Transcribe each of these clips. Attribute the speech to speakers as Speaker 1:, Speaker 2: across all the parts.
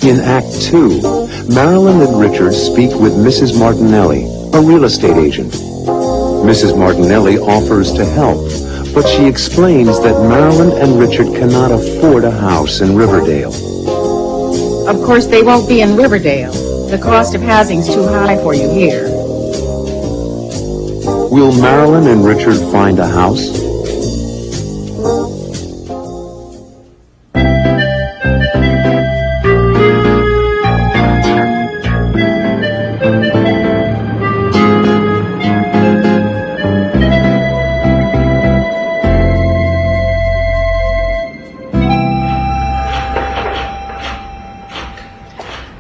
Speaker 1: In Act 2, Marilyn and Richard speak with Mrs. Martinelli, a real estate agent. Mrs. Martinelli offers to help, but she explains that Marilyn and Richard cannot afford a house in Riverdale.
Speaker 2: Of course, they won't be in Riverdale. The cost of housing's too high for you here.
Speaker 1: Will Marilyn and Richard find a house?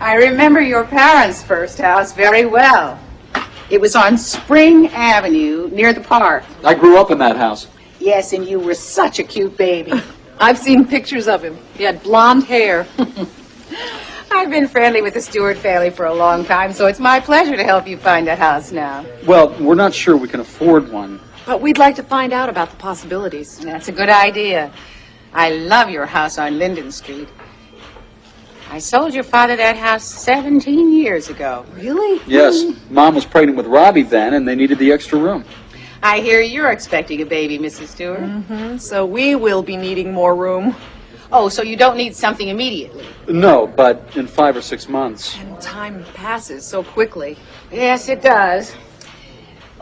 Speaker 2: I remember your parents' first house very well. It was on Spring Avenue near the park.
Speaker 3: I grew up in that house.
Speaker 2: Yes, and you were such a cute baby.
Speaker 4: I've seen pictures of him. He had blonde hair.
Speaker 2: I've been friendly with the Stewart family for a long time, so it's my pleasure to help you find a house now.
Speaker 3: Well, we're not sure we can afford one.
Speaker 4: But we'd like to find out about the possibilities.
Speaker 2: That's a good idea. I love your house on Linden Street. I sold your father that house 17 years ago.
Speaker 4: Really?
Speaker 3: Yes, Mom was pregnant with Robbie then, and they needed the extra room.
Speaker 2: I hear you're expecting a baby, Mrs. Stewart.
Speaker 4: Mm-hmm. So we will be needing more room.
Speaker 2: Oh, so you don't need something immediately?
Speaker 3: No, but in 5 or 6 months.
Speaker 4: And time passes so quickly.
Speaker 2: Yes, it does.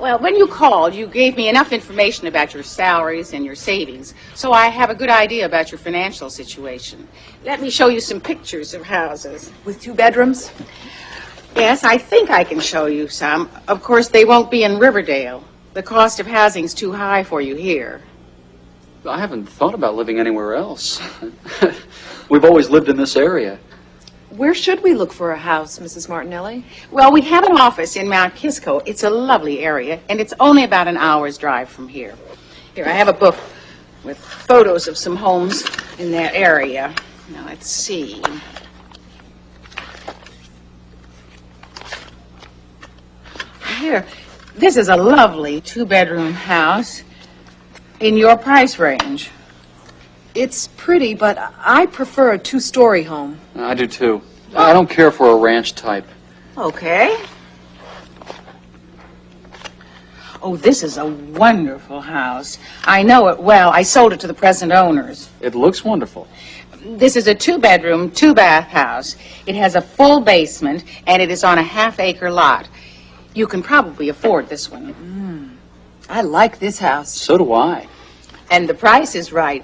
Speaker 2: Well, when you called, you gave me enough information about your salaries and your savings, so I have a good idea about your financial situation. Let me show you some pictures of houses.
Speaker 4: With 2 bedrooms?
Speaker 2: Yes, I think I can show you some. Of course, they won't be in Riverdale. The cost of housing's too high for you here.
Speaker 3: I haven't thought about living anywhere else. We've always lived in this area.
Speaker 4: Where should we look for a house, Mrs. Martinelli?
Speaker 2: Well, we have an office in Mount Kisco. It's a lovely area, and it's only about an hour's drive from here. Here, I have a book with photos of some homes in that area. Now, let's see. Here, this is a lovely 2-bedroom house in your price range.
Speaker 4: It's pretty, but I prefer a 2-story home.
Speaker 3: I do too. I don't care for a ranch type.
Speaker 2: Okay. Oh, this is a wonderful house. I know it well. I sold it to the present owners.
Speaker 3: It looks wonderful.
Speaker 2: This is a 2-bedroom, 2-bath house. It has a full basement, and it is on a half-acre lot. You can probably afford this one.
Speaker 4: I like this house.
Speaker 3: So do I.
Speaker 2: And the price is right.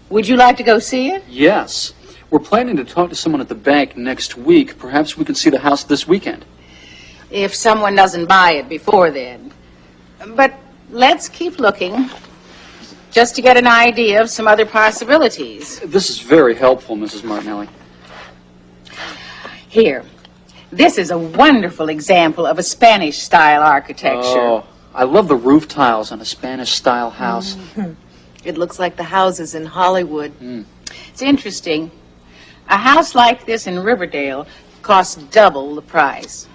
Speaker 2: Would you like to go see it?
Speaker 3: Yes. We're planning to talk to someone at the bank next week. Perhaps we could see the house this weekend.
Speaker 2: If someone doesn't buy it before then. But let's keep looking, just to get an idea of some other possibilities.
Speaker 3: This is very helpful, Mrs. Martinelli.
Speaker 2: Here. This is a wonderful example of a Spanish-style architecture.
Speaker 3: Oh, I love the roof tiles on a Spanish-style house.
Speaker 4: It looks like the houses in Hollywood.
Speaker 2: It's interesting. A house like this in Riverdale costs double the price.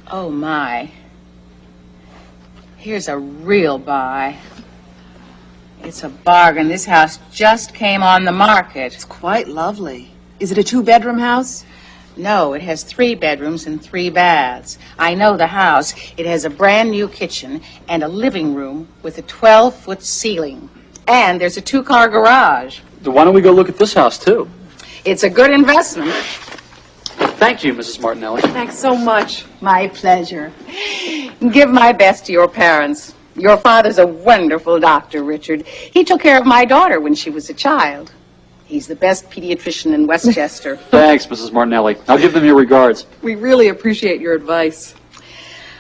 Speaker 2: Oh, my. Here's a real buy. It's a bargain. This house just came on the market.
Speaker 4: It's quite lovely. Is it a 2-bedroom house?
Speaker 2: No, it has 3 bedrooms and 3 baths. I know the house. It has a brand new kitchen and a living room with a 12-foot ceiling. And there's a 2-car garage.
Speaker 3: Why don't we go look at this house, too?
Speaker 2: It's a good investment.
Speaker 3: Thank you, Mrs. Martinelli.
Speaker 4: Thanks so much.
Speaker 2: My pleasure. Give my best to your parents. Your father's a wonderful doctor, Richard. He took care of my daughter when she was a child. He's the best pediatrician in Westchester.
Speaker 3: Thanks, Mrs. Martinelli. I'll give them your regards.
Speaker 4: We really appreciate your advice.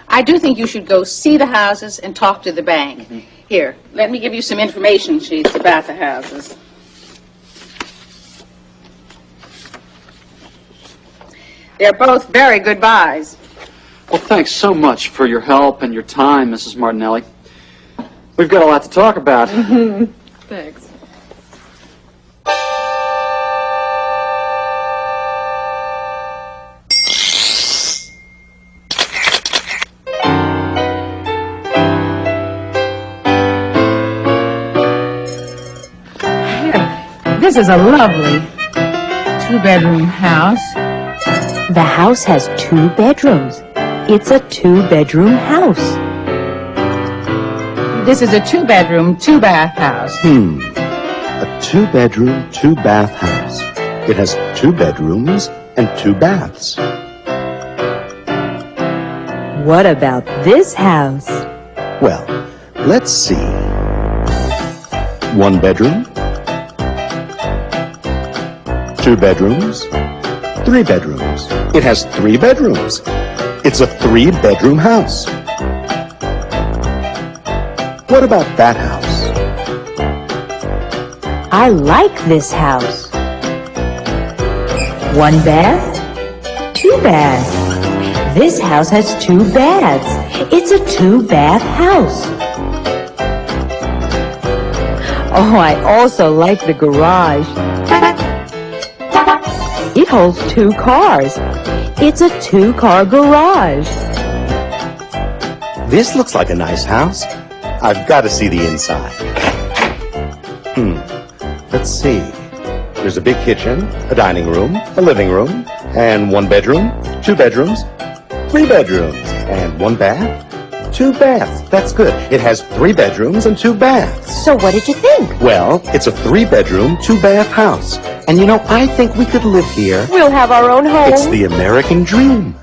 Speaker 2: I do think you should go see the houses and talk to the bank. Here, let me give you some information sheets about the houses. They're both very good buys.
Speaker 3: Well, thanks so much for your help and your time, Mrs. Martinelli. We've got a lot to talk about.
Speaker 4: Thanks.
Speaker 2: This is a lovely two-bedroom house.
Speaker 5: The house has 2 bedrooms. It's a 2-bedroom house.
Speaker 2: This is a two-bedroom, two-bath house.
Speaker 6: A 2-bedroom, 2-bath house. It has 2 bedrooms and 2 baths.
Speaker 5: What about this house?
Speaker 6: Well, let's see. 1 bedroom, 2 bedrooms, 3 bedrooms. It has 3 bedrooms. It's a 3-bedroom house. What about that house?
Speaker 5: I like this house. 1 bath, 2 baths. This house has 2 baths. It's a 2-bath house. Oh, I also like the garage. It holds 2 cars. It's a 2-car garage.
Speaker 6: This looks like a nice house. I've got to see the inside. Let's see. There's a big kitchen, a dining room, a living room, and 1 bedroom, 2 bedrooms, 3 bedrooms, and 1 bath, 2 baths. That's good. It has 3 bedrooms and 2 baths.
Speaker 5: So what did you think?
Speaker 6: Well, it's a 3-bedroom, 2-bath house. And you know, I think we could live here.
Speaker 5: We'll have our own home.
Speaker 6: It's the American dream.